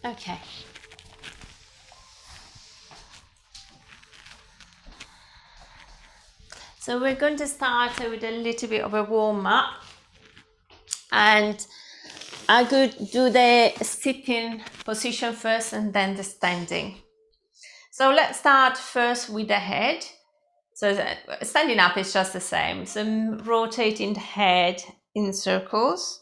Okay. So we're going to start with a little bit of a warm up, and I could do the sitting position first and then the standing. So let's start first with the head. So standing up is just the same. So rotating the head in circles.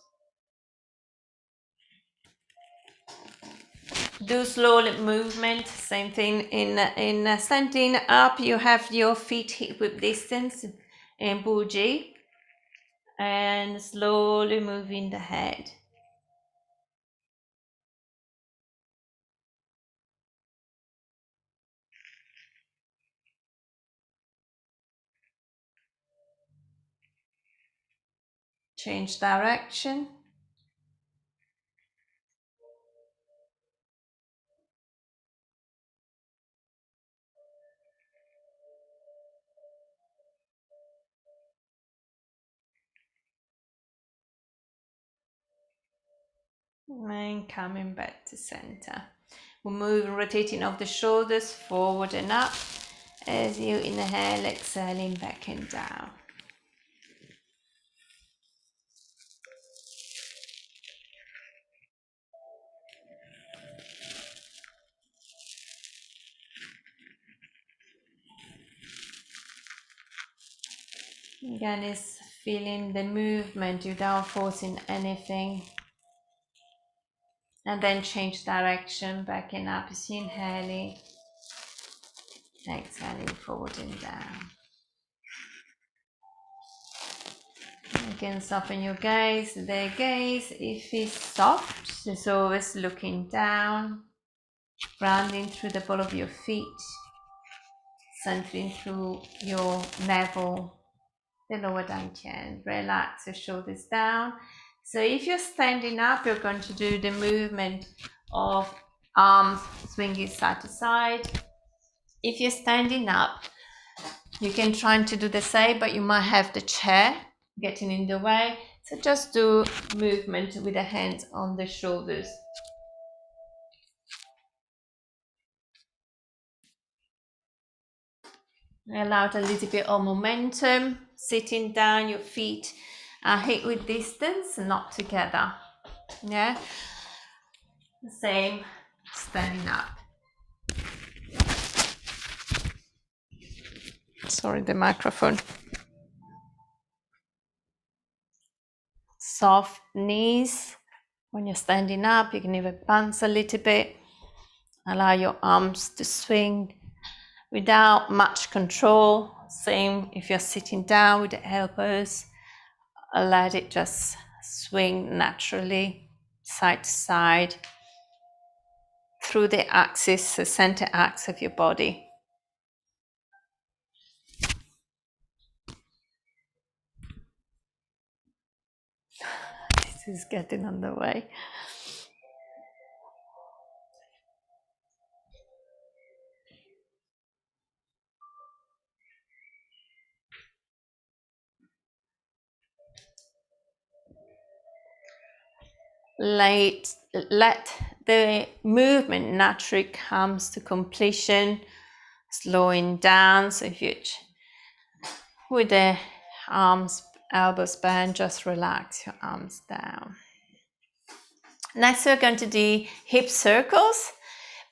Do slow movement. Same thing in standing up. You have your feet hip width distance in bougie, and slowly moving the head. Change direction. And coming back to center. We'll move, rotating of the shoulders forward and up as you inhale, exhaling back and down. Again, is feeling the movement without forcing anything. And then change direction, back and up as you inhaling, exhaling forward and down. Again, soften your gaze. The gaze, if it's soft, is always looking down, grounding through the ball of your feet, centering through your navel, the lower dantian. Relax your shoulders down. So if you're standing up, you're going to do the movement of arms swinging side to side. If you're standing up, you can try to do the same, but you might have the chair getting in the way. So just do movement with the hands on the shoulders. Allow a little bit of momentum. Sitting down, your feet are hip width distance, not together. Yeah. Same standing up. Sorry, the microphone. Soft knees. When you're standing up, you can even bounce a little bit. Allow your arms to swing without much control. Same if you're sitting down with the elbows. Let it just swing naturally, side to side, through the axis, the center axis of your body. This is getting underway. Let the movement naturally comes to completion, slowing down. So if you, with the arms, elbows bent, just relax your arms down. Next, we're going to do hip circles,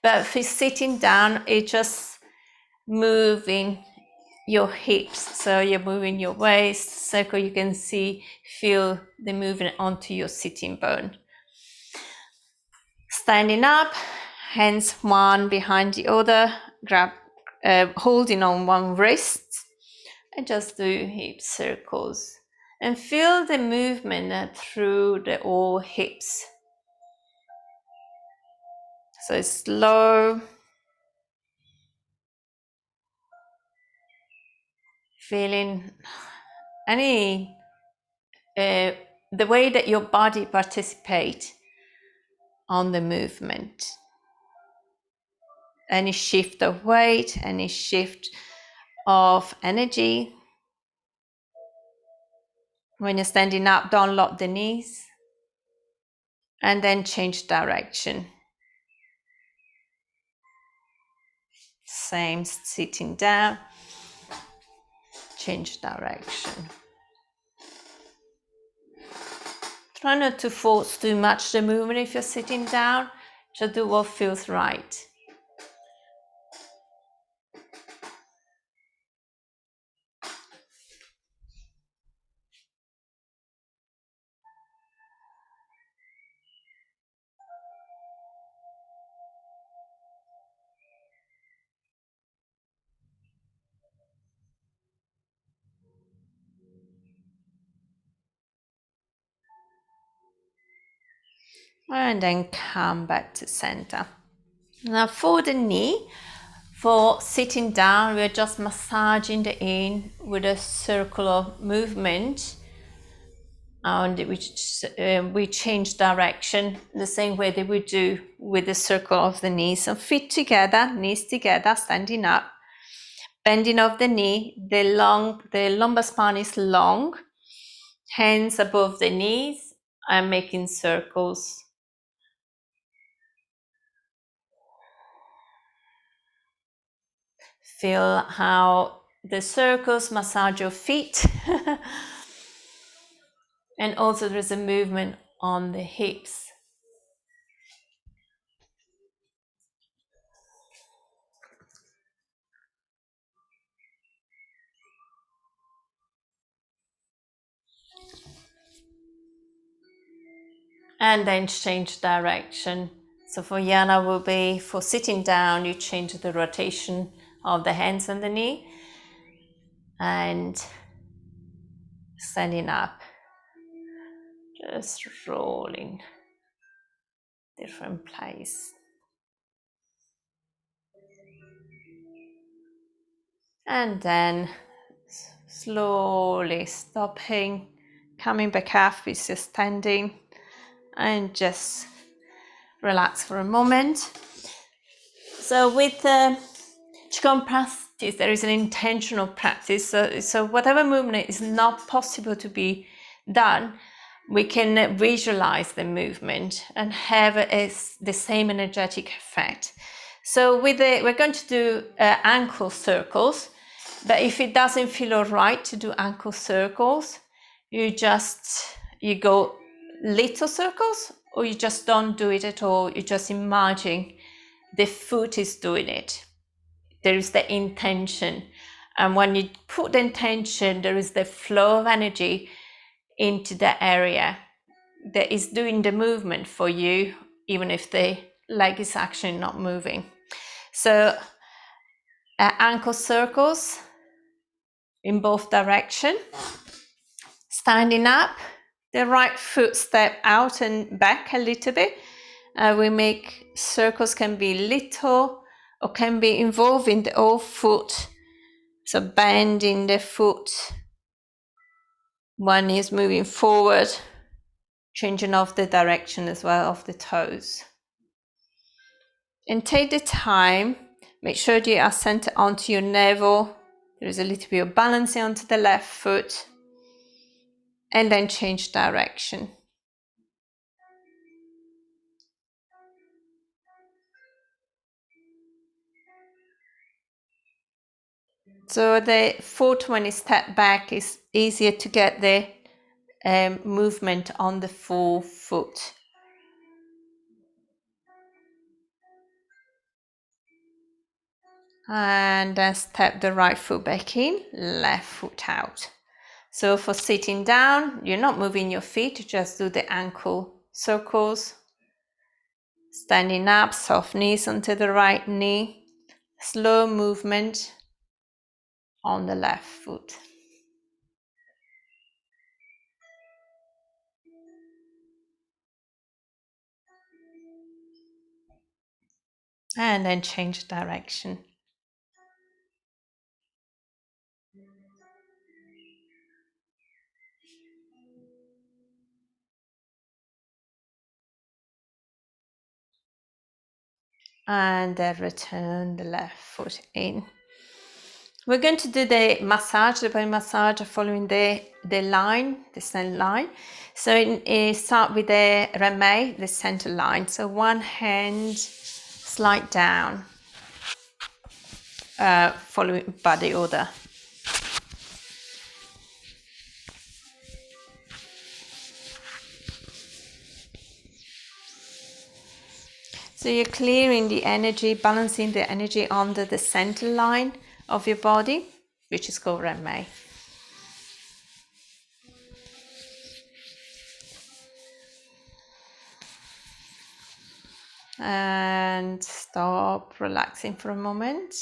but if you're sitting down, it's just moving your hips. So you're moving your waist, circle, you can feel the movement onto your sitting bone. Standing up, hands one behind the other, holding on one wrist, and just do hip circles. And feel the movement through all hips. So it's slow. Feeling any the way that your body participates on the movement. Any shift of weight, any shift of energy. When you're standing up, don't lock the knees. And then change direction. Same, sitting down, change direction. Try not to force too much the movement if you're sitting down, just do what feels right. And then come back to center. Now for the knee, for sitting down, we're just massaging the in with a circular movement, and we change direction the same way that we do with the circle of the knees. So feet together, knees together, standing up, bending of the knee, the lumbar spine is long, hands above the knees, and making circles. Feel how the circles massage your feet. And also there's a movement on the hips. And then change direction. So for Yana will be, for sitting down, you change the rotation of the hands and the knee. And standing up, just rolling different place. And then slowly stopping, coming back up with your standing, and just relax for a moment. So with the Qigong practice, there is an intentional practice. So whatever movement is not possible to be done, we can visualize the movement and have the same energetic effect. So we're going to do ankle circles, but if it doesn't feel all right to do ankle circles, you go little circles, or you just don't do it at all. You just imagine the foot is doing it. There is the intention. And when you put the intention, there is the flow of energy into the area that is doing the movement for you, even if the leg is actually not moving. So ankle circles in both directions. Standing up, the right foot step out and back a little bit. We make circles, can be little or can be involving the whole foot. So bending the foot. One is moving forward, changing off the direction as well of the toes. And take the time, make sure you are centered onto your navel. There is a little bit of balancing onto the left foot. And then change direction. So the foot, when you step back, is easier to get the movement on the full foot. And then step the right foot back in, left foot out. So for sitting down, you're not moving your feet, just do the ankle circles. Standing up, soft knees onto the right knee. Slow movement on the left foot. And then change direction. And then return the left foot in. We're going to do the massage, the body massage, following the line, the center line. So start with the remei, the center line. So one hand slide down. following body order. So you're clearing the energy, balancing the energy under the center line of your body, which is called Renmei. And stop relaxing for a moment.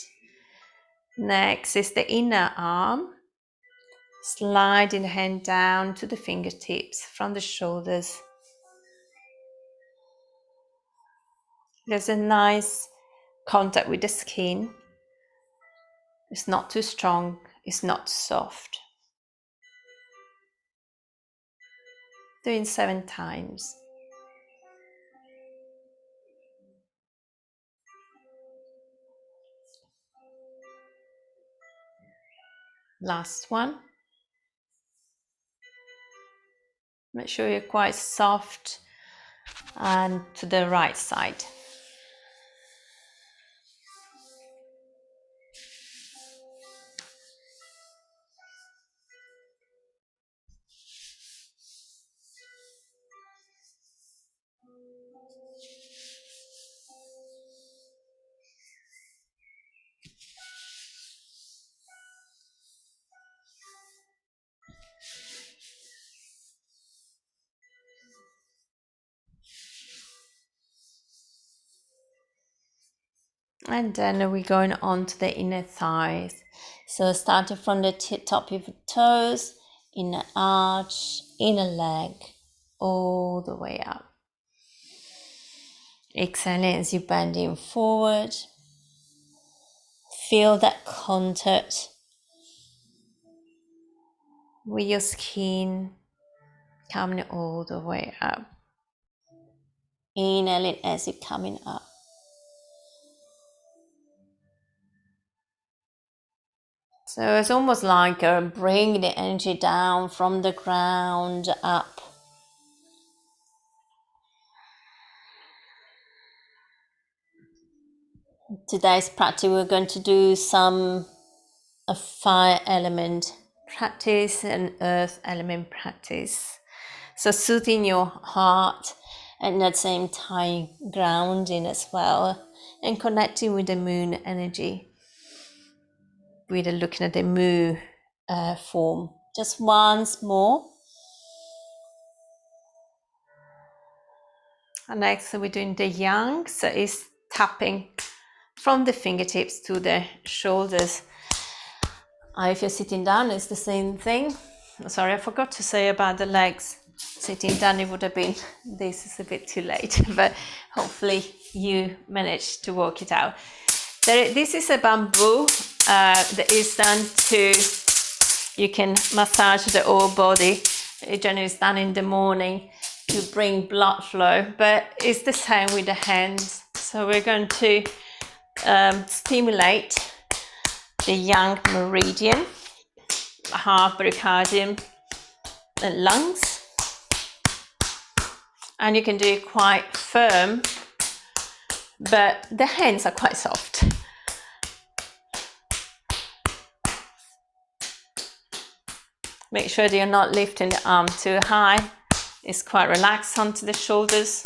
Next is the inner arm. Sliding the hand down to the fingertips from the shoulders. There's a nice contact with the skin. It's not too strong, it's not soft. Doing 7 times. Last one. Make sure you're quite soft and to the right side. And then we're going on to the inner thighs. So starting from the top of your toes, inner arch, inner leg, all the way up. Exhaling as you bending forward. Feel that contact with your skin coming all the way up. Inhaling as you're coming up. So it's almost like bringing the energy down from the ground up. Today's practice, we're going to do some fire element practice and earth element practice. So soothing your heart and at the same time grounding as well and connecting with the moon energy. We're looking at the mu form. Just once more. And next we're doing the yang, so it's tapping from the fingertips to the shoulders. If you're sitting down, it's the same thing. Sorry, I forgot to say about the legs. Sitting down, it would have been, this is a bit too late, but hopefully you managed to work it out. This is a bamboo that is done to, you can massage the whole body. It generally is done in the morning to bring blood flow, but it's the same with the hands. So we're going to stimulate the yang meridian, heart, pericardium, and lungs. And you can do it quite firm, but the hands are quite soft. Make sure that you're not lifting the arm too high. It's quite relaxed onto the shoulders.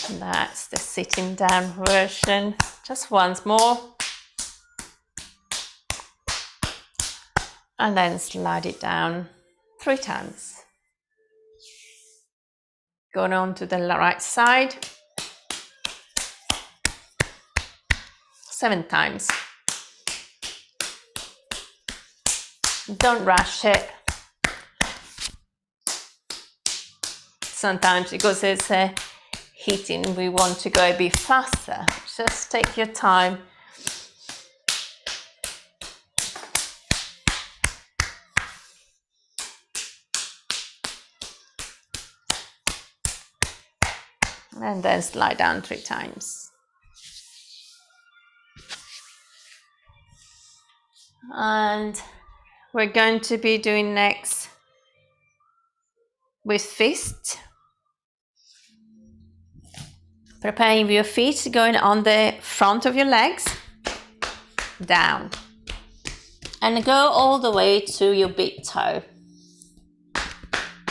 And that's the sitting down version. Just once more. And then slide it down 3 times. Going on to the right side. 7 times. Don't rush it. Sometimes because it's heating, we want to go a bit faster. Just take your time. And then slide down 3 times. And we're going to be doing next with fist. Preparing your feet, going on the front of your legs, down. And go all the way to your big toe.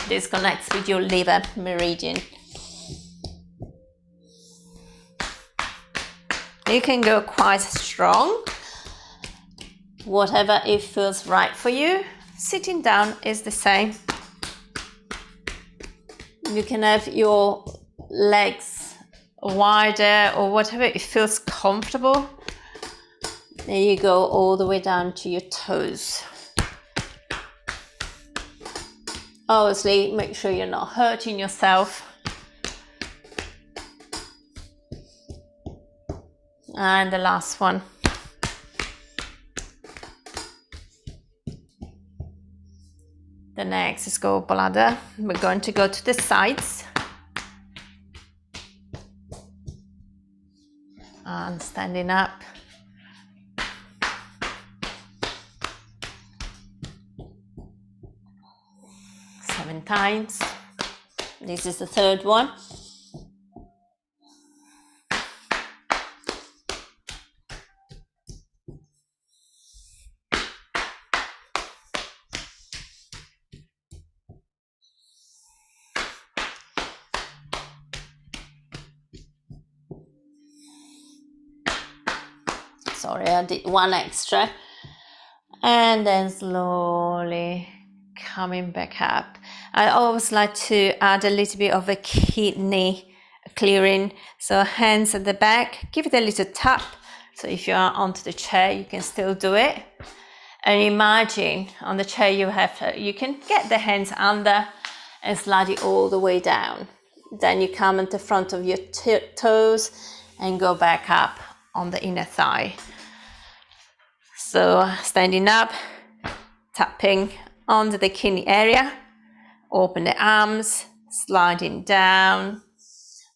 This connects with your liver meridian. You can go quite strong, whatever it feels right for you. Sitting down is the same. You can have your legs wider or whatever it feels comfortable. There you go, all the way down to your toes. Obviously, make sure you're not hurting yourself. And the last one. The next is gallbladder. We're going to go to the sides. And standing up. Seven times. This is the third one. Sorry, I did one extra. And then slowly coming back up. I always like to add a little bit of a kidney clearing. So hands at the back, give it a little tap. So if you are onto the chair, you can still do it. And imagine on the chair you can get the hands under and slide it all the way down. Then you come at the front of your toes and go back up on the inner thigh. So standing up, tapping onto the kidney area, open the arms, sliding down,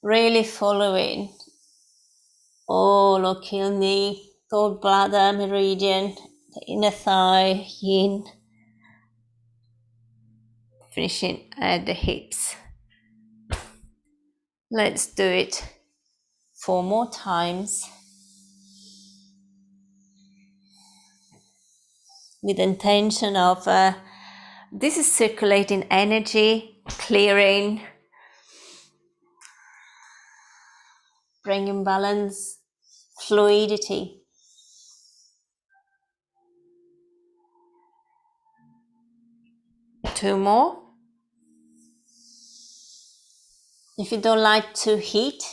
really following all of kidney, gallbladder, meridian, the inner thigh, yin, finishing at the hips. Let's do it 4 more times. With the intention of this is circulating energy, clearing, bringing balance, fluidity. Two more. If you don't like to heat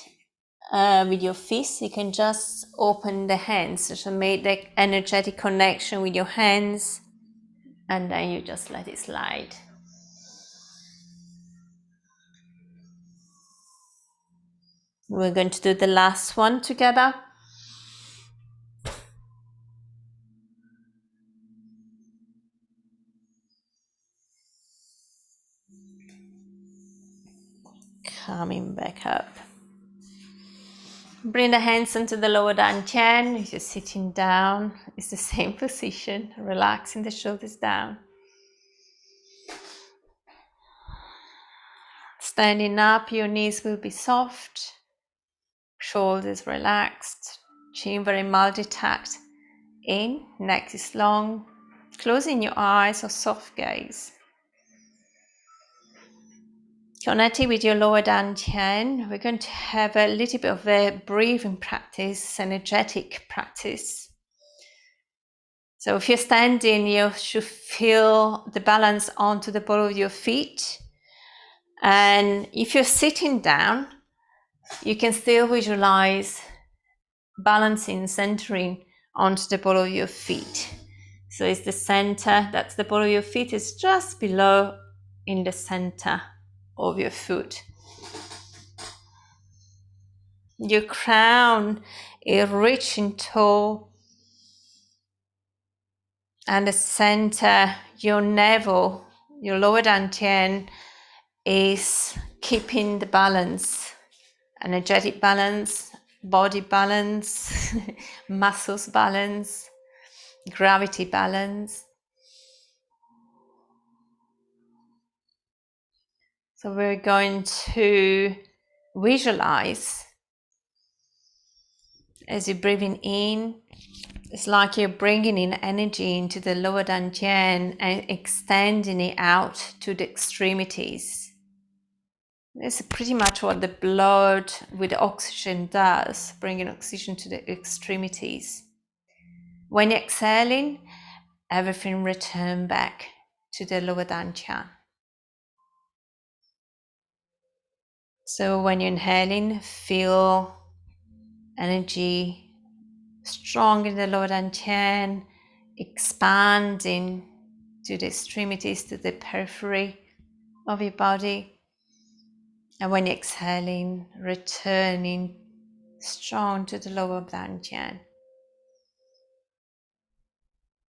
with your fists, you can just open the hands, so make the energetic connection with your hands, and then you just let it slide. We're going to do the last one together. Coming back up. Bring the hands into the lower dantian. If you're sitting down, it's the same position, relaxing the shoulders down. Standing up, your knees will be soft, shoulders relaxed, chin very mildly tucked in, neck is long, closing your eyes or soft gaze. Connecting with your lower dantian, we're going to have a little bit of a breathing practice, energetic practice. So if you're standing, you should feel the balance onto the ball of your feet. And if you're sitting down, you can still visualize balancing, centering onto the ball of your feet. So it's the center, that's the ball of your feet, is just below in the center of your foot. Your crown is rich and tall, and the center, your navel, your lower dantian, is keeping the balance, energetic balance, body balance, muscles balance, gravity balance. So we're going to visualize As you're breathing in, it's like you're bringing in energy into the lower dantian and extending it out to the extremities. This is pretty much what the blood with oxygen does, bringing oxygen to the extremities. When you're exhaling, everything return back to the lower dantian. So when you're inhaling, feel energy strong in the lower dantian, expanding to the extremities, to the periphery of your body. And when you're exhaling, returning strong to the lower dantian.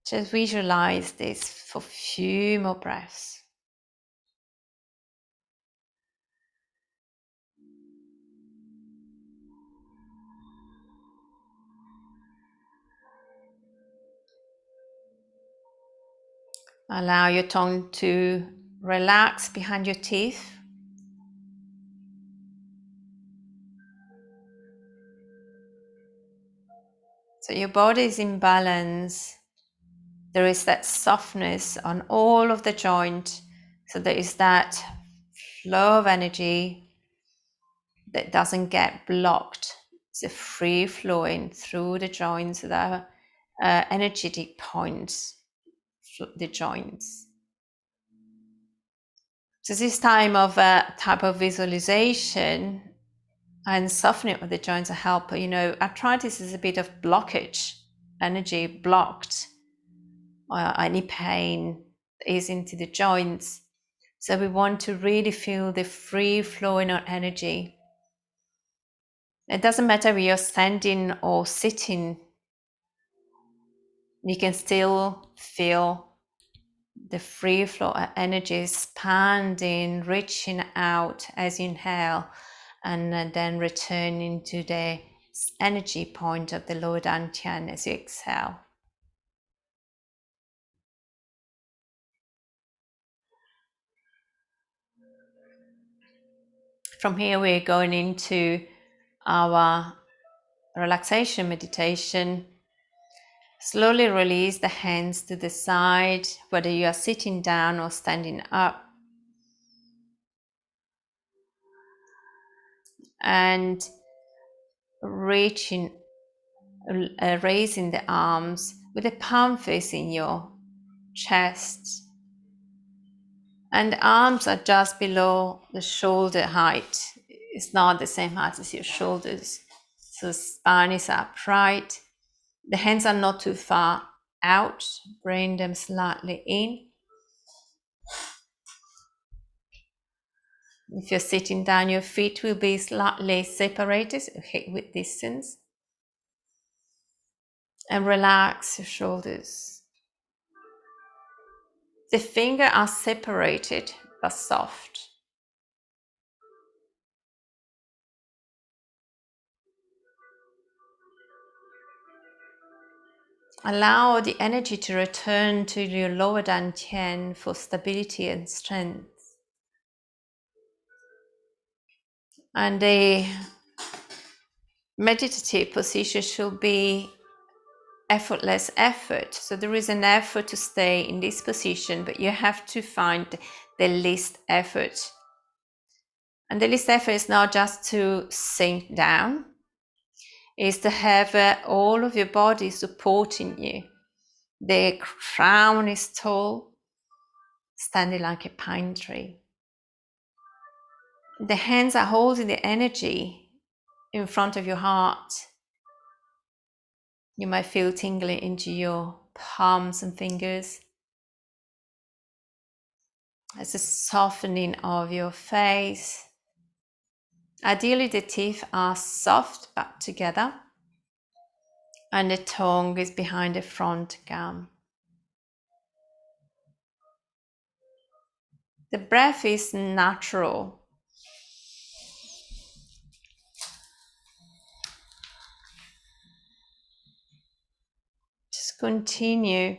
Just visualize this for a few more breaths. Allow your tongue to relax behind your teeth. So your body is in balance. There is that softness on all of the joint. So there is that flow of energy that doesn't get blocked. It's a free flowing through the joints, the energetic points, the joints. So this time of type of visualization and softening of the joints will help. Arthritis is a bit of blockage, energy blocked, any pain is into the joints. So we want to really feel the free flowing of energy. It doesn't matter if you're standing or sitting, you can still feel the free flow of energy expanding, reaching out as you inhale, and then returning to the energy point of the lower dantian as you exhale. From here, we're going into our relaxation meditation. Slowly release the hands to the side, whether you are sitting down or standing up. And raising the arms with the palm facing your chest. And the arms are just below the shoulder height. It's not the same height as your shoulders. So spine is upright. The hands are not too far out. Bring them slightly in. If you're sitting down, your feet will be slightly separated, hip width distance. And relax your shoulders. The fingers are separated but soft. Allow the energy to return to your lower dantian for stability and strength. And the meditative position should be effortless effort. So there is an effort to stay in this position, but you have to find the least effort. And the least effort is not just to sink down, it's to have all of your body supporting you. The crown is tall, standing like a pine tree. The hands are holding the energy in front of your heart. You might feel tingling into your palms and fingers. It's a softening of your face. Ideally, the teeth are soft back together and the tongue is behind the front gum. The breath is natural. Just continue.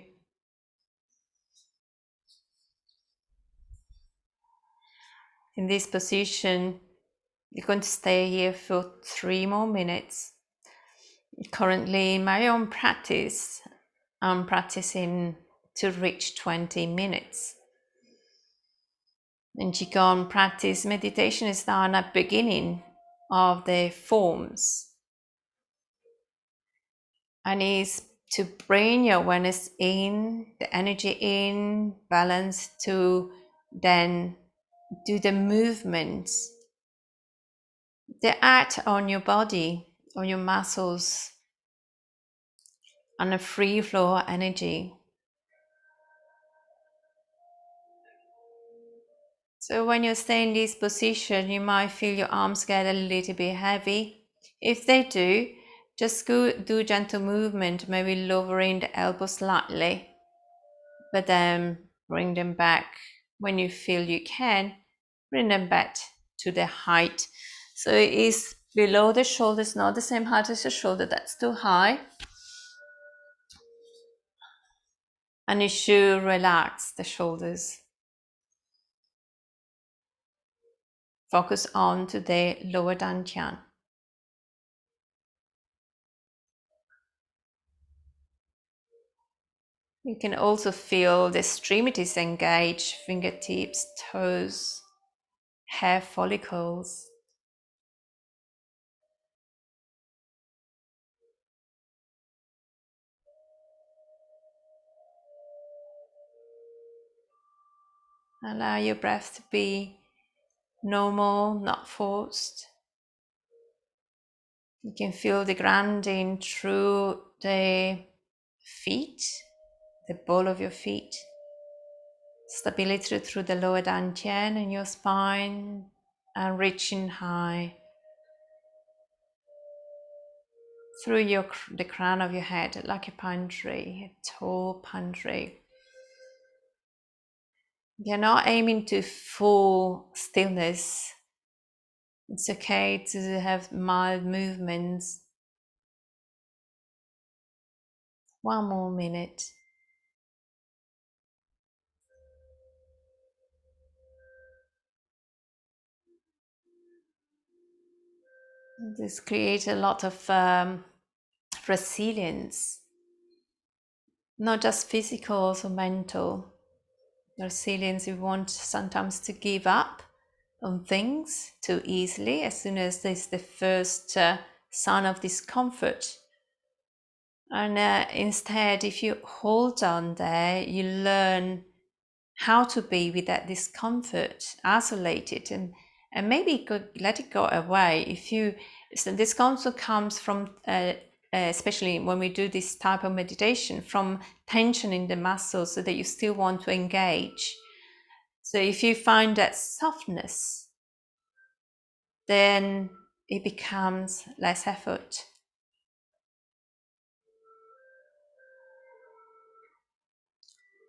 In this position, you're going to stay here for 3 more minutes. Currently, in my own practice, I'm practicing to reach 20 minutes. In Qigong practice, meditation is done at the beginning of the forms, and is to bring your awareness in, the energy in, balance to then do the movements, the act on your body, on your muscles, on a free flow energy. So when you stay in this position, you might feel your arms get a little bit heavy. If they do, just do gentle movement, maybe lowering the elbows slightly, but then bring them back when you feel you can, bring them back to the height. So it is below the shoulders, not the same height as the shoulder, that's too high. And you should relax the shoulders. Focus on to the lower dantian. You can also feel the extremities engage, fingertips, toes, hair follicles. Allow your breath to be normal, not forced. You can feel the grounding through the feet, the ball of your feet. Stability through the lower dantian and your spine, and reaching high through the crown of your head, like a pine tree, a tall pine tree. You're not aiming to full stillness. It's okay to have mild movements. One more minute. This creates a lot of resilience, not just physical, also mental. Resilience, we want sometimes to give up on things too easily as soon as there's the first sign of discomfort. And instead, if you hold on there, you learn how to be with that discomfort, isolate it, and maybe let it go away. If the discomfort comes from, especially when we do this type of meditation, from tension in the muscles, so that you still want to engage. So if you find that softness, then it becomes less effort.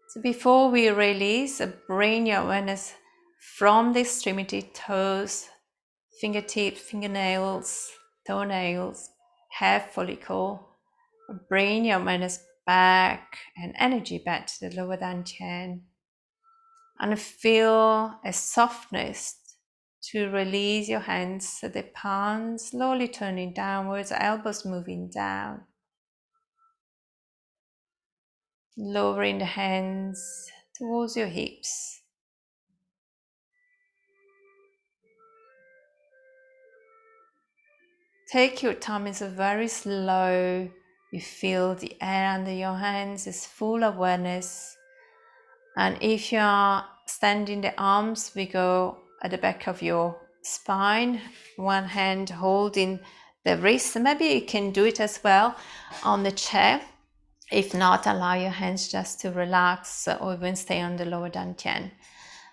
So before we release, bring your awareness from the extremity, toes, fingertips, fingernails, toenails, hair follicle. Bring your awareness back and energy back to the lower dantian. And feel a softness to release your hands, so the palms slowly turning downwards, elbows moving down. Lowering the hands towards your hips. Take your time, it's very slow. You feel the air under your hands, is full awareness. And if you are standing the arms, we go at the back of your spine, one hand holding the wrist. Maybe you can do it as well on the chair. If not, allow your hands just to relax or even stay on the lower dantian.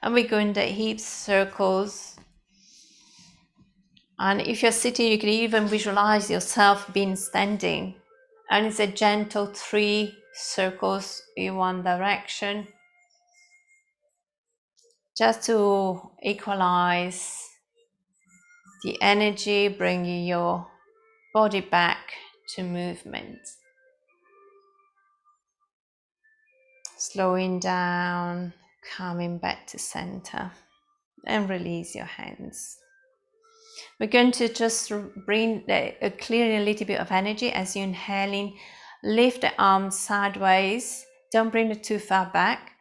And we go in the hips, circles. And if you're sitting, you can even visualize yourself being standing. And it's a gentle 3 circles in one direction, just to equalize the energy, bringing your body back to movement. Slowing down, coming back to center, and release your hands. We're going to just bring clear a little bit of energy as you're inhaling. Lift the arms sideways. Don't bring it too far back.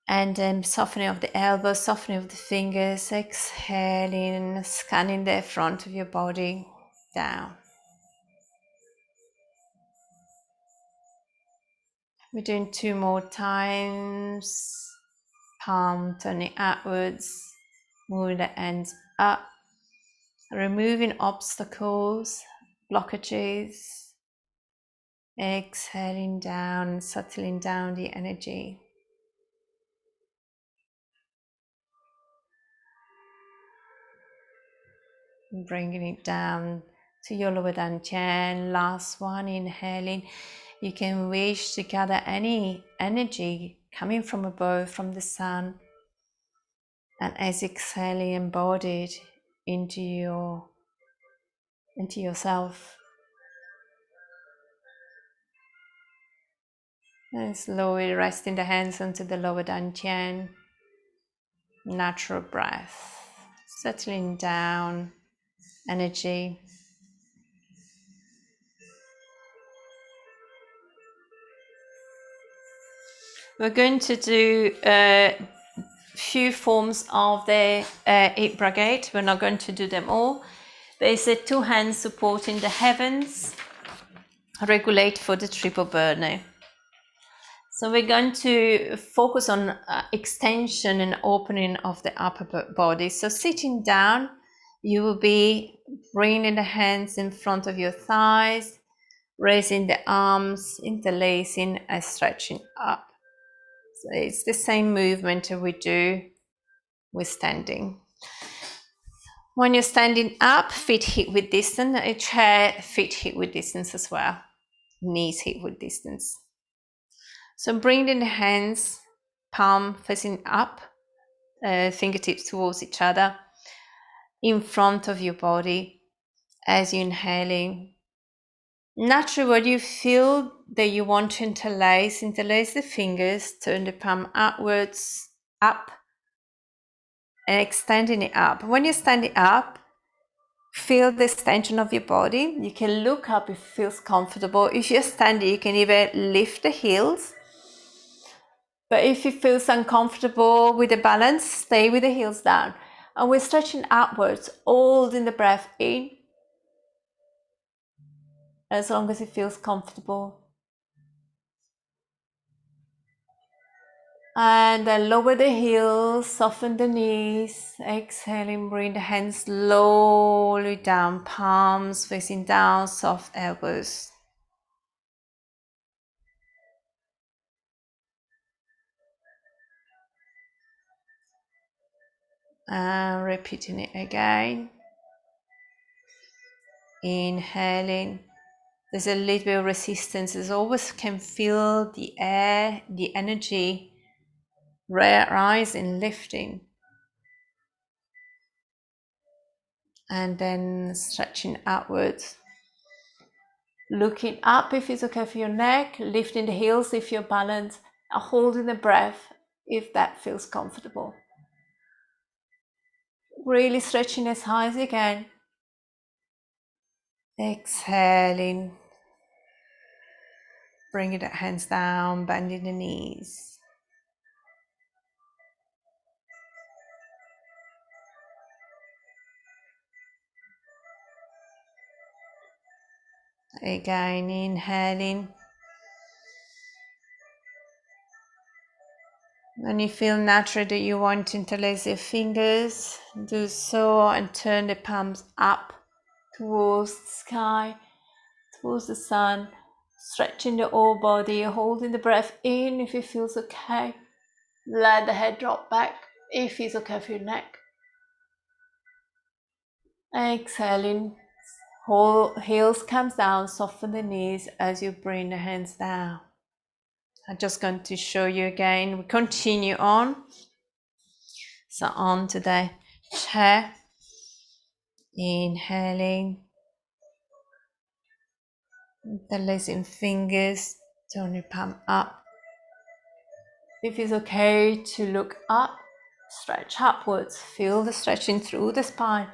And then softening of the elbows, softening of the fingers. Exhaling, scanning the front of your body down. We're doing 2 more times. Palm turning outwards. Moving the ends up. Removing obstacles, blockages. Exhaling down, settling down the energy. Bringing it down to your lower dantian. Last one, inhaling. You can wish to gather any energy coming from above, from the sun. And as exhaling, embody it into yourself. And slowly resting the hands onto the lower dantian. Natural breath. Settling down energy. We're going to do a few forms of the 8 brigade. We're not going to do them all. There's 2 hands supporting the heavens. Regulate for the triple burner. So we're going to focus on extension and opening of the upper body. So sitting down, you will be bringing the hands in front of your thighs, raising the arms, interlacing and stretching up. So it's the same movement we do with standing. When you're standing up, feet hip width distance, a chair, feet hip width distance as well, knees hip width distance. So bringing the hands, palm facing up, fingertips towards each other, in front of your body as you're inhaling. Naturally, what you feel that you want to interlace the fingers, turn the palm outwards, up, and extending it up. When you're standing up, feel the extension of your body. You can look up if it feels comfortable. If you're standing, you can even lift the heels. But if it feels uncomfortable with the balance, stay with the heels down. And we're stretching outwards, holding the breath in, as long as it feels comfortable. And then lower the heels, soften the knees, exhaling, bring the hands slowly down, palms facing down, soft elbows. And repeating it again. Inhaling. There's a little bit of resistance. As always can feel the air, the energy rising, lifting. And then stretching outwards. Looking up if it's okay for your neck, lifting the heels if you're balanced, and holding the breath if that feels comfortable. Really stretching as high as you can. Exhaling. Bringing the hands down, bending the knees. Again, inhaling. When you feel natural that you want to interlace your fingers, do so and turn the palms up towards the sky, towards the sun, stretching the whole body, holding the breath in if it feels okay. Let the head drop back if it's okay for your neck. Exhaling, whole heels comes down, soften the knees as you bring the hands down. I'm just going to show you again. We continue on. So on to the chair. Inhaling. Interlacing fingers. Turn your palm up. If it's okay to look up, Stretch upwards. Feel the stretching through the spine,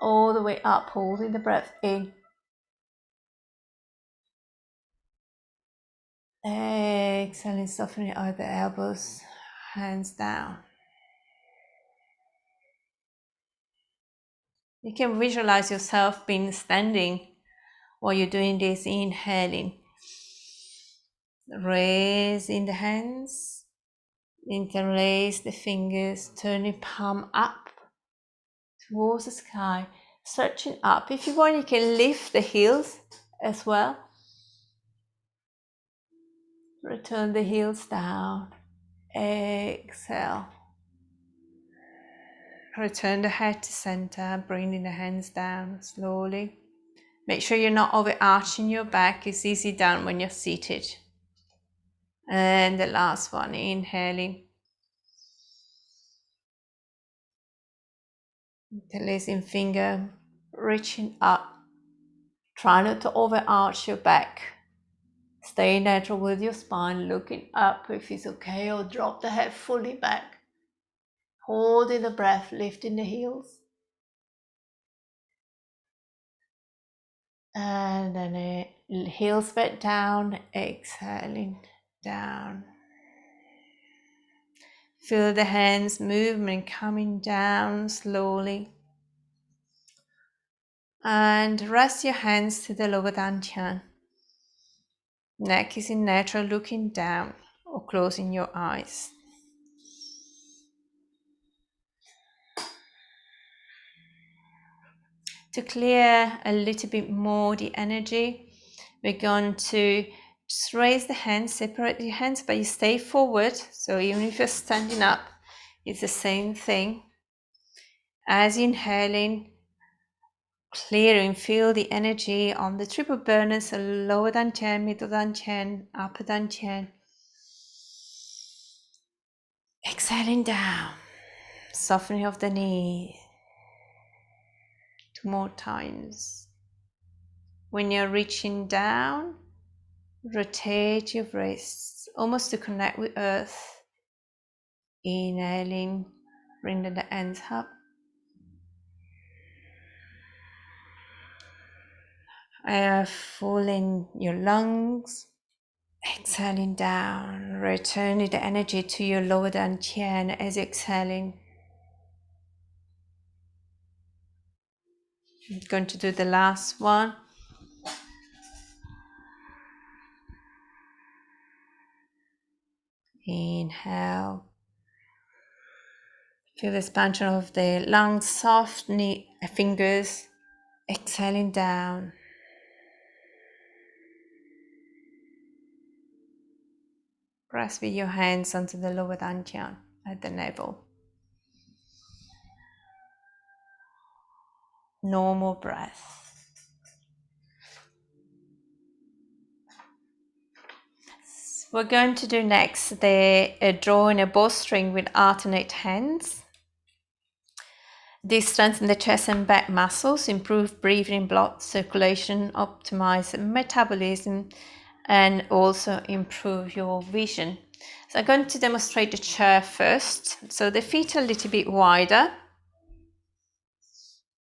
all the way up, holding the breath in. Exhaling, softening out the elbows, hands down. You can visualize yourself being standing while you're doing this, inhaling. Raising the hands, interlace the fingers, turning palm up towards the sky, stretching up. If you want, you can lift the heels as well. Return the heels down. Exhale. Return the head to center, bringing the hands down slowly. Make sure you're not overarching your back. It's easy done when you're seated. And the last one, inhaling. Interlacing finger, reaching up. Try not to overarch your back. Stay natural with your spine, looking up if it's okay, or drop the head fully back. Holding the breath, lifting the heels. And then heels back down, exhaling down. Feel the hands movement coming down slowly. And rest your hands to the lower dantian. Neck is in natural, looking down or closing your eyes. To clear a little bit more the energy, we're going to just raise the hands, separate your hands, but you stay forward. So even if you're standing up, it's the same thing. As inhaling, clearing, feel the energy on the triple burners, so lower dantian, middle dantian, upper dantian. Exhaling down, softening of the knee. 2 more times. When you're reaching down, rotate your wrists almost to connect with earth. Inhaling, bringing the ends up. Full in your lungs. Exhaling down, returning the energy to your lower dantian as exhaling. I'm going to do the last one. Inhale. Feel the expansion of the lungs, soft knee, fingers. Exhaling down. Press with your hands onto the lower dantian at the navel. Normal breath. We're going to do next the drawing a bowstring with alternate hands. This strengthens the chest and back muscles, improve breathing, blood circulation, optimize metabolism, and also improve your vision. So I'm going to demonstrate the chair first. So the feet are a little bit wider.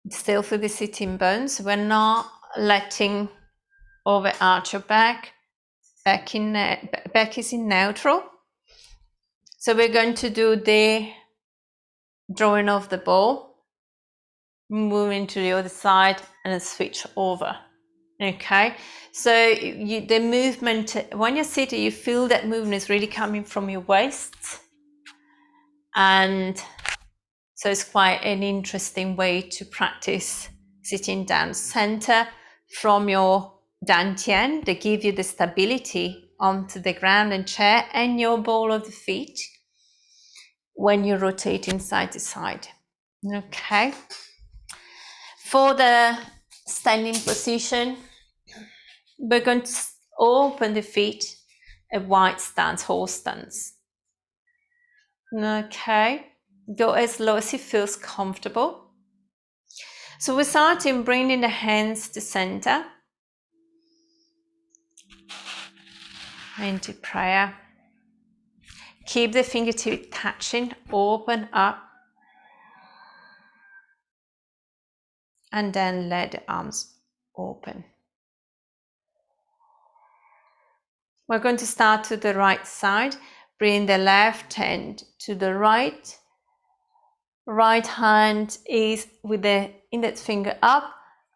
Still feel the sitting bones. We're not letting overarch your back. Back is in neutral. So we're going to do the drawing of the bow. Moving to the other side and switch over. Okay, so the movement, when you're sitting, you feel that movement is really coming from your waist, and so it's quite an interesting way to practice sitting down. Center from your dantian, they give you the stability onto the ground and chair and your ball of the feet when you're rotating side to side. Okay. For the standing position, we're going to open the feet, a wide stance, horse stance. Okay, go as low as it feels comfortable. So we're starting bringing the hands to center into prayer. Keep the fingertips touching, open up, and then let the arms open. We're going to start to the right side. Bring the left hand to the right. Right hand is with the index finger up,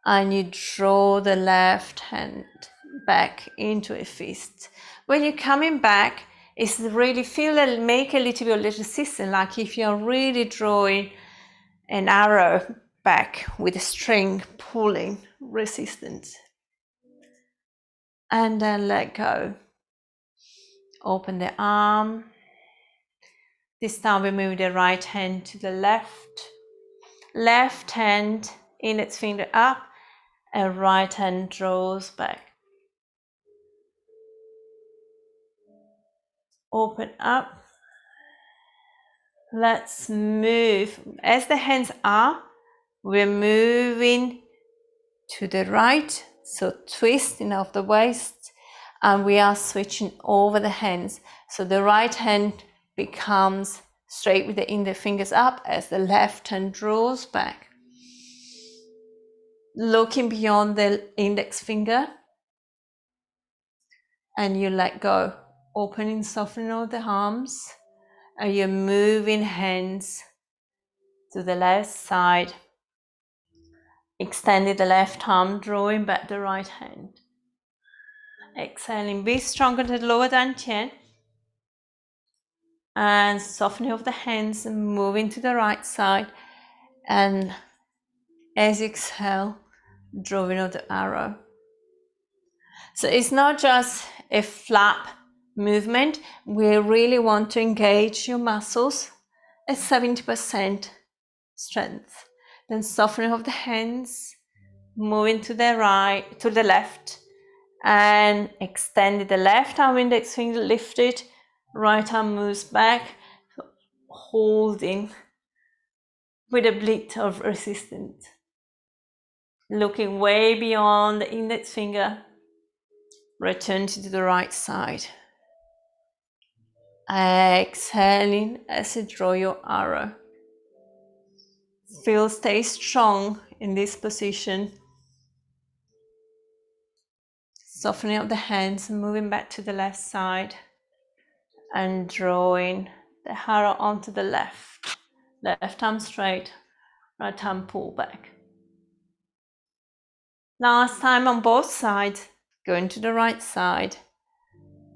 and you draw the left hand back into a fist. When you're coming back, it's really make a little bit of resistance, like if you're really drawing an arrow back with a string pulling resistance. And then let go. Open the arm. This time we move the right hand to the left. Left hand index finger up, and right hand draws back. Open up. Let's move. As the hands are, we're moving to the right, so twisting of the waist, and we are switching over the hands. So the right hand becomes straight with the index fingers up as the left hand draws back. Looking beyond the index finger, and you let go. Opening, softening of the arms, and you're moving hands to the left side. Extending the left arm, drawing back the right hand. Exhaling, be stronger to the lower dantian. And softening of the hands and moving to the right side. And as you exhale, drawing of the arrow. So it's not just a flap movement. We really want to engage your muscles at 70% strength. Then softening of the hands, moving to the right, to the left, and extending the left arm, index finger lifted, right arm moves back, holding with a bit of resistance. Looking way beyond the index finger, return to the right side. Exhaling as you draw your arrow. Stay strong in this position. Softening up the hands and moving back to the left side. And drawing the arrow onto the left. Left arm straight, right arm pull back. Last time on both sides, going to the right side.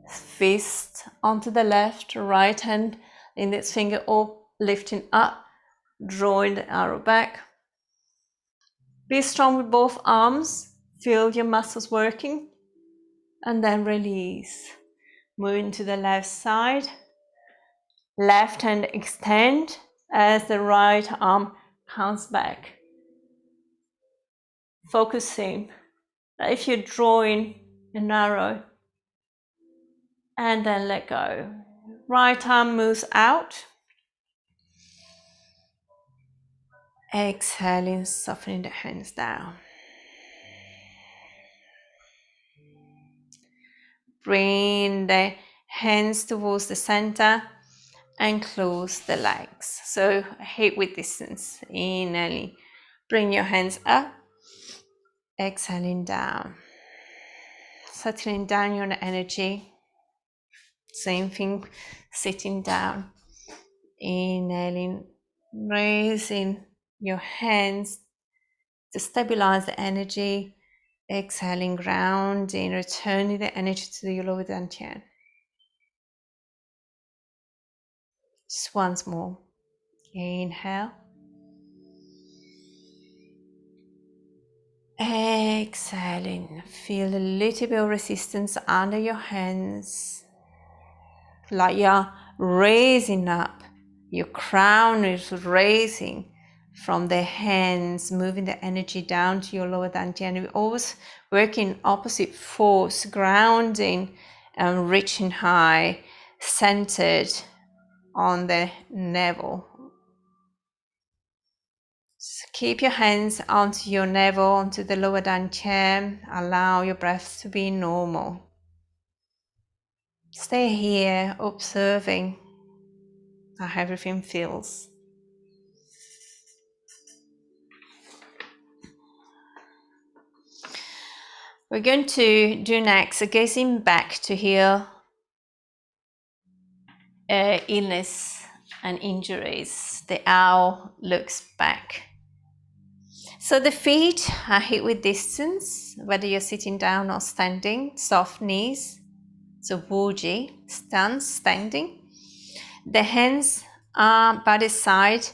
Fist onto the left, right hand, index finger up, lifting up, drawing the arrow back. Be strong with both arms, feel your muscles working, and then release. Moving to the left side, left hand extend as the right arm comes back. Focusing that if you're drawing an arrow, and then let go. Right arm moves out. Exhaling, softening the hands down. Bring the hands towards the center and close the legs. So hip width distance. Inhaling. Bring your hands up. Exhaling down. Settling down your energy. Same thing, sitting down. Inhaling, raising your hands to stabilize the energy. Exhaling, grounding, returning the energy to the lower dantian. Just once more. Inhale. Exhaling. Feel a little bit of resistance under your hands. Like you're raising up. Your crown is raising from the hands, moving the energy down to your lower dantian. We always work in opposite force, grounding and reaching high, centered on the navel. So keep your hands onto your navel, onto the lower dantian. Allow your breath to be normal. Stay here observing. how everything feels. We're going to do next gazing back to heal illness and injuries. The owl looks back. So the feet are hip width distance, whether you're sitting down or standing, soft knees. So wuji, stance, standing. The hands are by the side,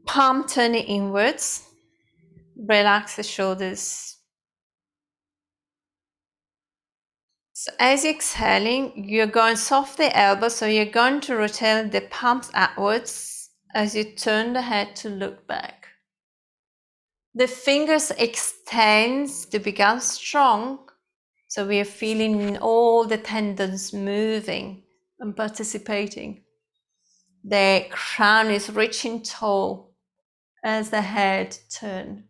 palm turning inwards. Relax the shoulders. So as you're exhaling, you're going soft the elbows, so you're going to rotate the palms outwards as you turn the head to look back. The fingers extend to become strong, so we are feeling all the tendons moving and participating. The crown is reaching tall as the head turns.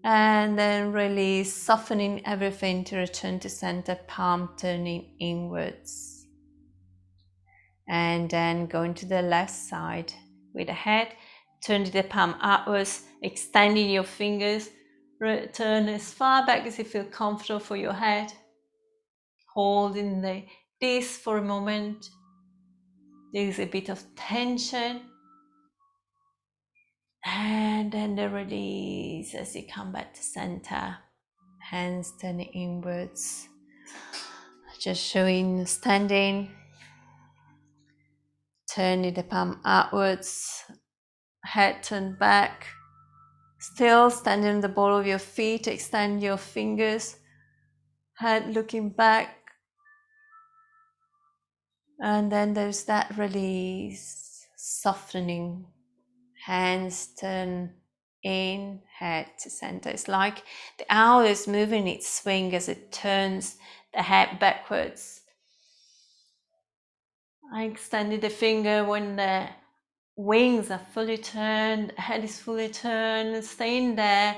And then release, softening everything to return to center, palm turning inwards. And then going to the left side with the head, turn the palm outwards, extending your fingers, return as far back as you feel comfortable for your head. Holding this for a moment. There's a bit of tension. And then the release as you come back to center. Hands turning inwards. Just showing standing. Turning the palm outwards. Head turned back. Still standing on the ball of your feet. Extend your fingers. Head looking back. And then there's that release. Softening. Hands turn in, head to center. It's like the owl is moving its swing as it turns the head backwards. I extended the finger when the wings are fully turned, head is fully turned, staying there,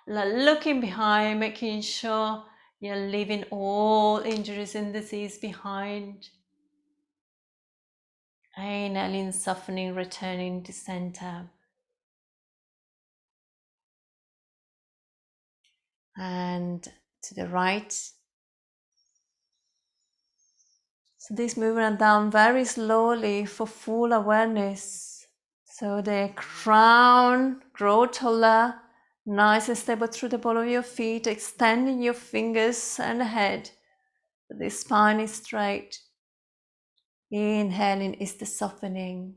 looking behind, making sure you're leaving all injuries and disease behind. Inhaling, softening, returning to center. And to the right. So this movement down very slowly for full awareness. So the crown grow taller, nice and stable through the ball of your feet, extending your fingers and head. The spine is straight. Inhaling is the softening,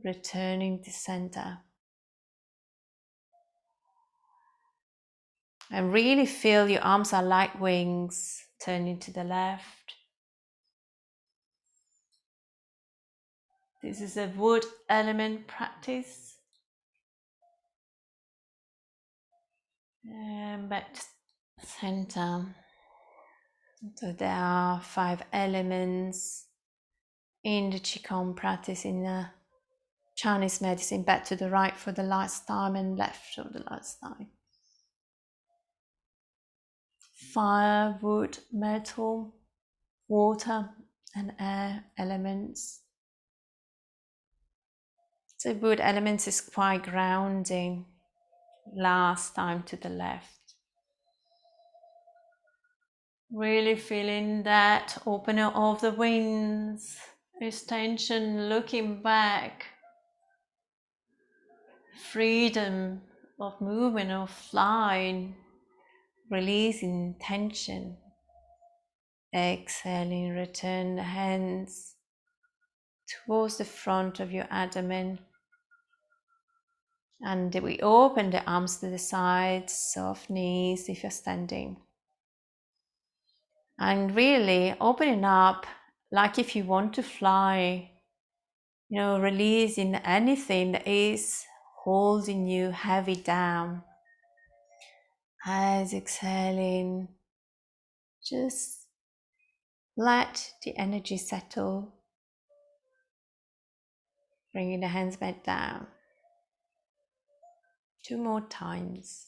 returning to center. And really feel your arms are like wings, turning to the left. This is a wood element practice. And back to center. So there are 5 elements in the Qigong practice in the Chinese medicine. Back to the right for the last time and left for the last time. Fire, wood, metal, water and air elements. So wood elements is quite grounding. Last time to the left. Really feeling that opening of the wings, extension, looking back, freedom of movement, of flying, releasing tension. Exhaling, return the hands towards the front of your abdomen. And we open the arms to the sides, soft knees if you're standing. And really opening up like if you want to fly, releasing anything that is holding you heavy down. As exhaling, just let the energy settle. Bringing the hands back down. 2 more times.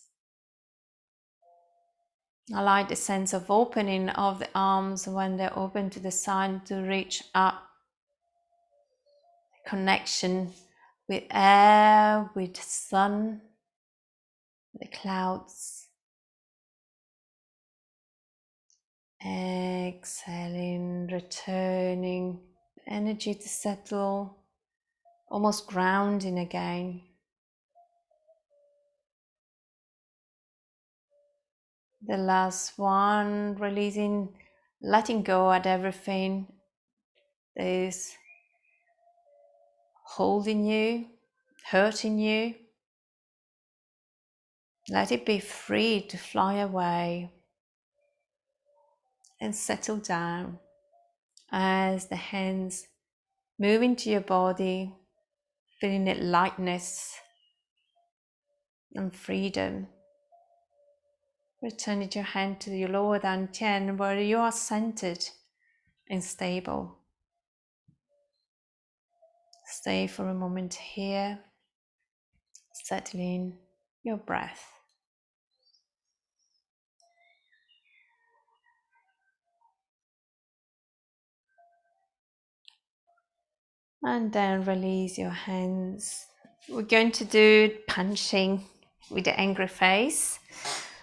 I like the sense of opening of the arms when they're open to the side to reach up. connection with air, with sun, the clouds. Exhaling, returning energy to settle, almost grounding again. The last one, releasing, letting go at everything that is holding you, hurting you. Let it be free to fly away and settle down as the hands move into your body, feeling it lightness and freedom. Return your hand to your lower dantian where you are centered and stable. Stay for a moment here, settling your breath. And then release your hands. We're going to do punching with the angry face.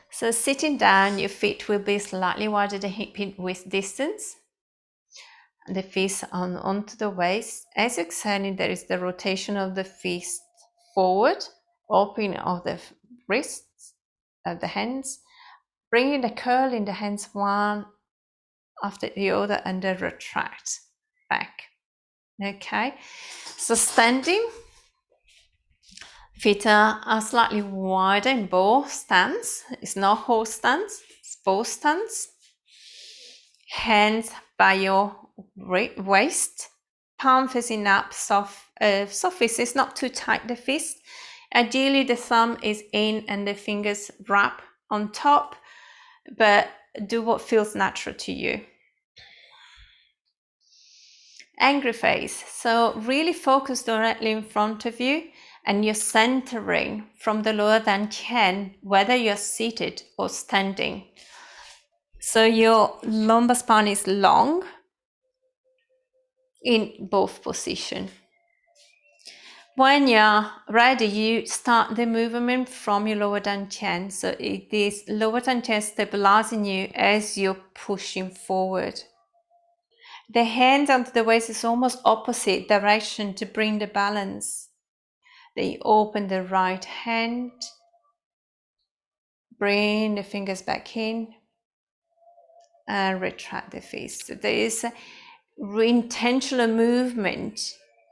So sitting down, your feet will be slightly wider than hip width distance. The fist onto the waist. As exhaling, there is the rotation of the fist forward, opening of the wrists, of the hands, bringing the curl in the hands one after the other and then retract back. Okay, so standing, feet are slightly wider in both stance. It's not horse stance, it's both stance. Hands by your waist, palm facing up, soft fist. It's not too tight, the fist. Ideally, the thumb is in and the fingers wrap on top, but do what feels natural to you. Angry face. So really focus directly in front of you and you're centering from the lower dantian, whether you're seated or standing. So your lumbar spine is long in both positions. When you're ready, you start the movement from your lower dantian. So it is lower dantian stabilizing you as you're pushing forward. The hand under the waist is almost opposite direction to bring the balance. Then you open the right hand, bring the fingers back in, and retract the fist. So there is a intentional movement.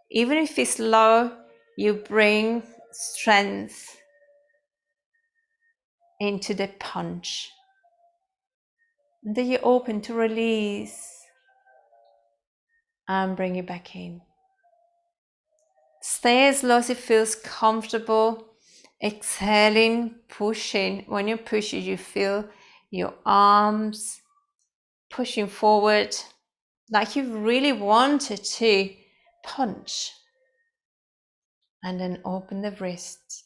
Even if it's low, you bring strength into the punch. And then you open to release and bring it back in. Stay as low as it feels comfortable. Exhaling, pushing. When you push, you feel your arms pushing forward like you really wanted to punch. And then open the wrists.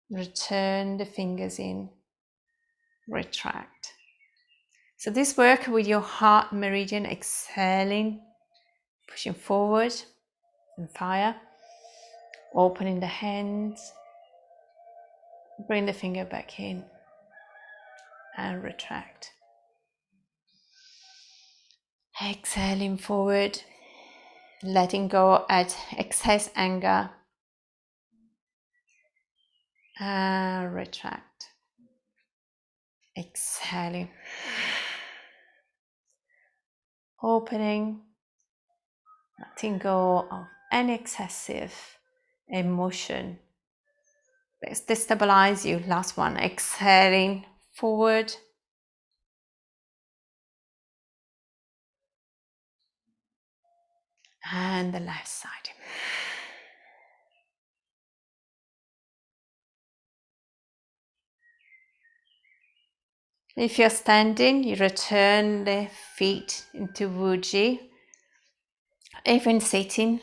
Return the fingers in. Retract. So this work with your heart meridian, exhaling, pushing forward and fire. Opening the hands. Bring the finger back in and retract. Exhaling forward, letting go at excess anger and retract. Exhaling. Opening, letting go of any excessive emotion. Let's destabilize you. Last one. Exhaling forward. And the left side. If you're standing, you return the feet into Wuji. Even sitting,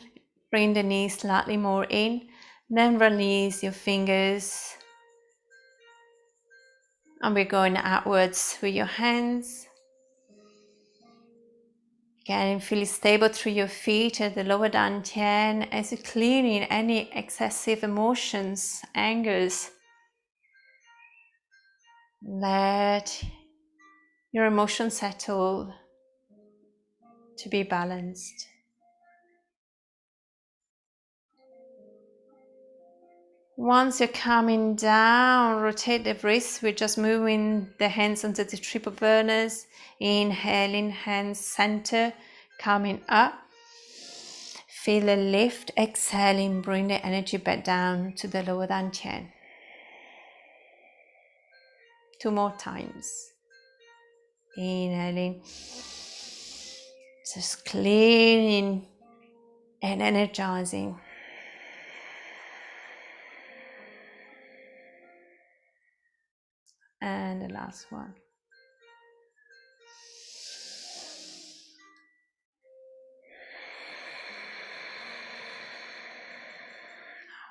bring the knees slightly more in. Then release your fingers. And we're going outwards with your hands. You Again, feel stable through your feet at the lower dantian as you're clearing any excessive emotions, angers. Let your emotions settle to be balanced. Once you're coming down, rotate the wrists. We're just moving the hands onto the triple burners. Inhaling, hands center, coming up. Feel a lift. Exhaling, bring the energy back down to the lower dantian. 2 more times. Inhaling, just cleaning and energizing. And the last one.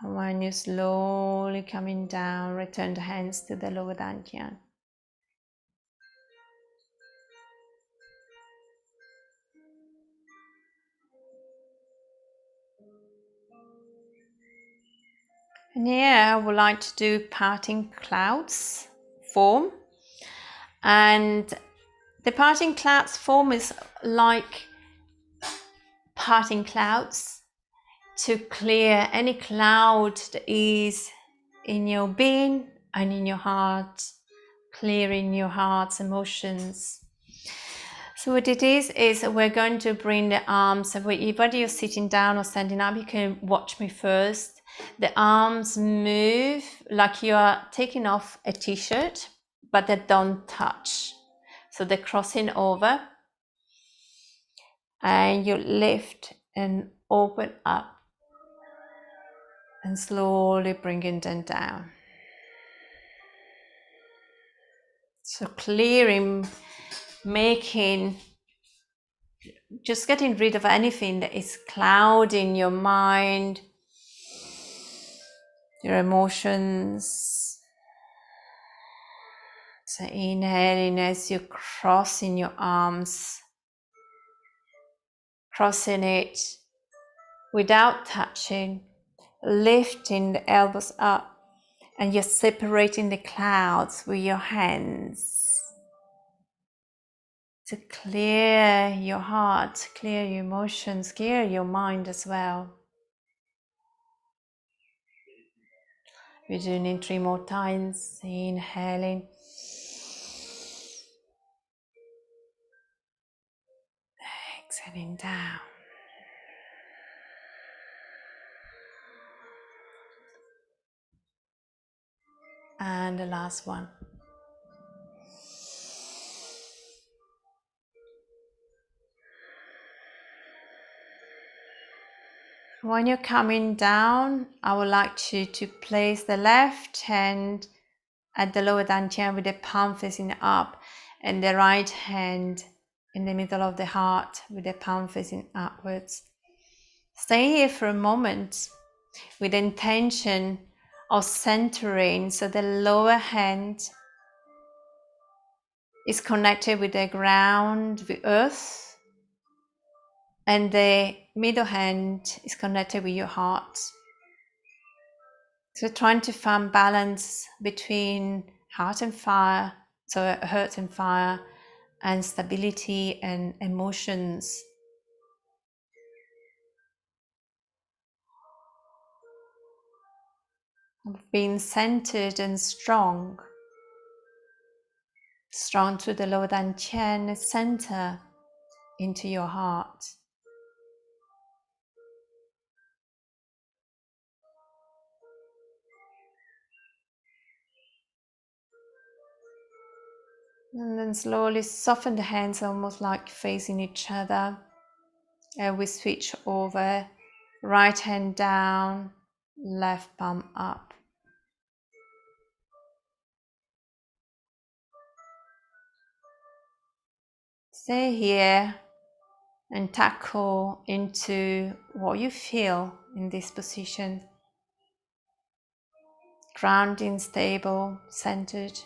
When you're slowly coming down, return the hands to the lower dantian. And here I would like to do parting clouds form. And the parting clouds form is like parting clouds to clear any cloud that is in your being and in your heart, clearing your heart's emotions. So what it is we're going to bring the arms, whether you're sitting down or standing up, you can watch me first. The arms move like you are taking off a t-shirt, but they don't touch. So they're crossing over. And you lift and open up and slowly bringing them down. So clearing, just getting rid of anything that is clouding your mind, your emotions. So inhaling as you're crossing your arms, crossing it without touching, lifting the elbows up, and you're separating the clouds with your hands to clear your heart, clear your emotions, clear your mind as well. We're doing it 3 more times. Inhaling. Exhaling down. And the last one. When you're coming down, I would like you to place the left hand at the lower dantian with the palm facing up, and the right hand in the middle of the heart with the palm facing upwards. Stay here for a moment with the intention of centering, so the lower hand is connected with the ground, the earth, and the middle hand is connected with your heart. So trying to find balance between heart and fire, so earth and fire, and stability and emotions. Being centered and strong through the lower dantian, center into your heart. And then slowly soften the hands, almost like facing each other. And we switch over, right hand down, left palm up. Stay here and tackle into what you feel in this position. Grounding, stable, centered.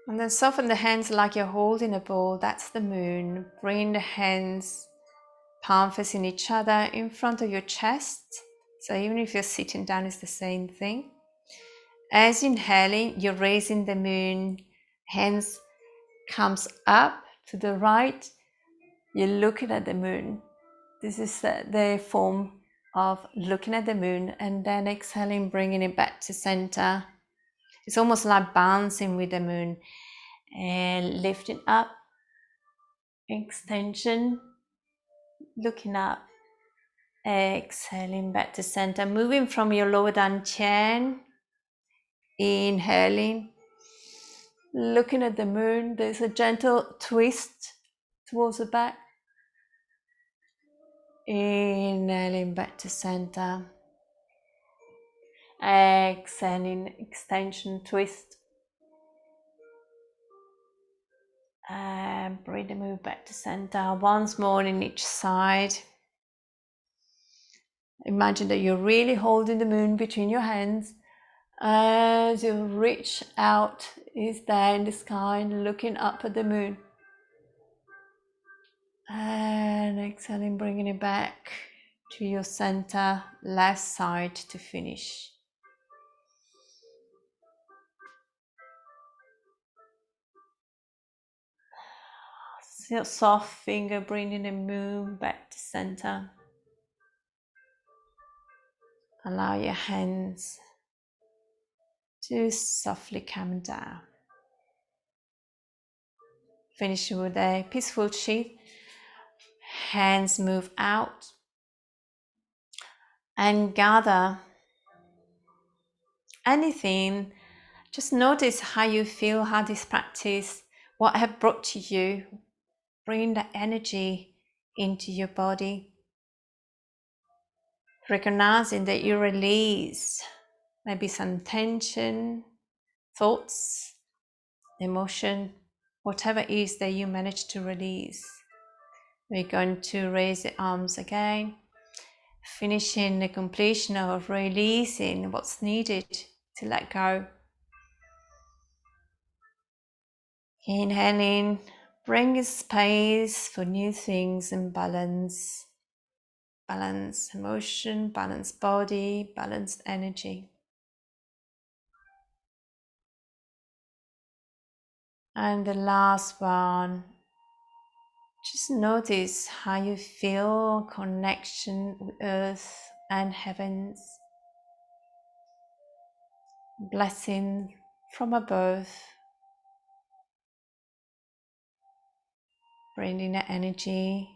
And then soften the hands like you're holding a ball. That's the moon. Bring the hands, palm facing each other in front of your chest. So even if you're sitting down, it's the same thing. As inhaling, you're raising the moon. Hands comes up to the right. You're looking at the moon. This is the form of looking at the moon, and then exhaling, bringing it back to center. It's almost like bouncing with the moon, and lifting up, extension, looking up, exhaling back to center, moving from your lower dantian, inhaling, looking at the moon. There's a gentle twist towards the back, inhaling back to center, exhaling, extension, twist, and bring the move back to center. Once more in each side. Imagine that you're really holding the moon between your hands. As you reach out, is there in the sky, looking up at the moon. And exhaling, bringing it back to your center, left side to finish. So soft finger bringing the moon back to center. Allow your hands to softly come down. Finishing with a peaceful sheath. Hands move out and gather anything. Just notice how you feel, how this practice, what have brought to you. Bring the energy into your body. Recognizing that you release maybe some tension, thoughts, emotion, whatever it is that you manage to release. We're going to raise the arms again, finishing the completion of releasing what's needed to let go. Inhaling, bring space for new things and balance. Balance emotion, balance body, balanced energy. And the last one, just notice how you feel connection with earth and heavens. Blessing from above. Bringing the energy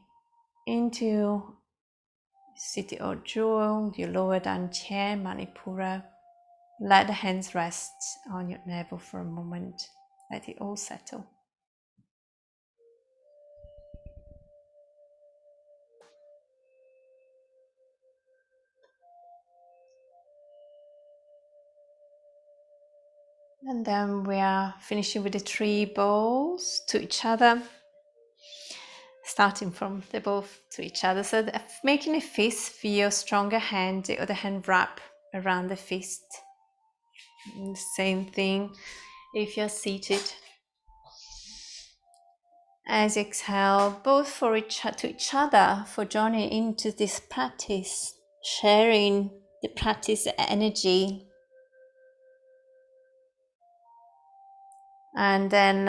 into city of jewel, your lower dantian, Manipura. Let the hands rest on your navel for a moment. Let it all settle. And then we are finishing with the 3 balls to each other. Starting from the both to each other. So making a fist for your stronger hand, the other hand wrap around the fist. And same thing if you're seated. As you exhale, both for to each other, for joining into this practice, sharing the practice energy. And then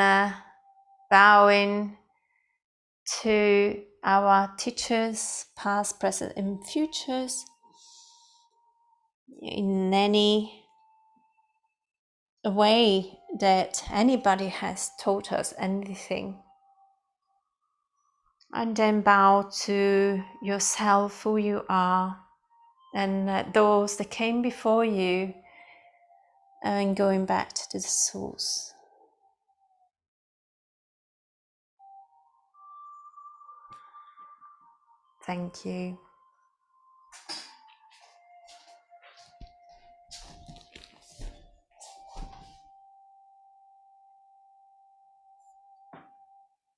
bowing to our teachers, past, present, and futures, in any way that anybody has taught us anything. And then bow to yourself, who you are, and those that came before you, and going back to the source. Thank you.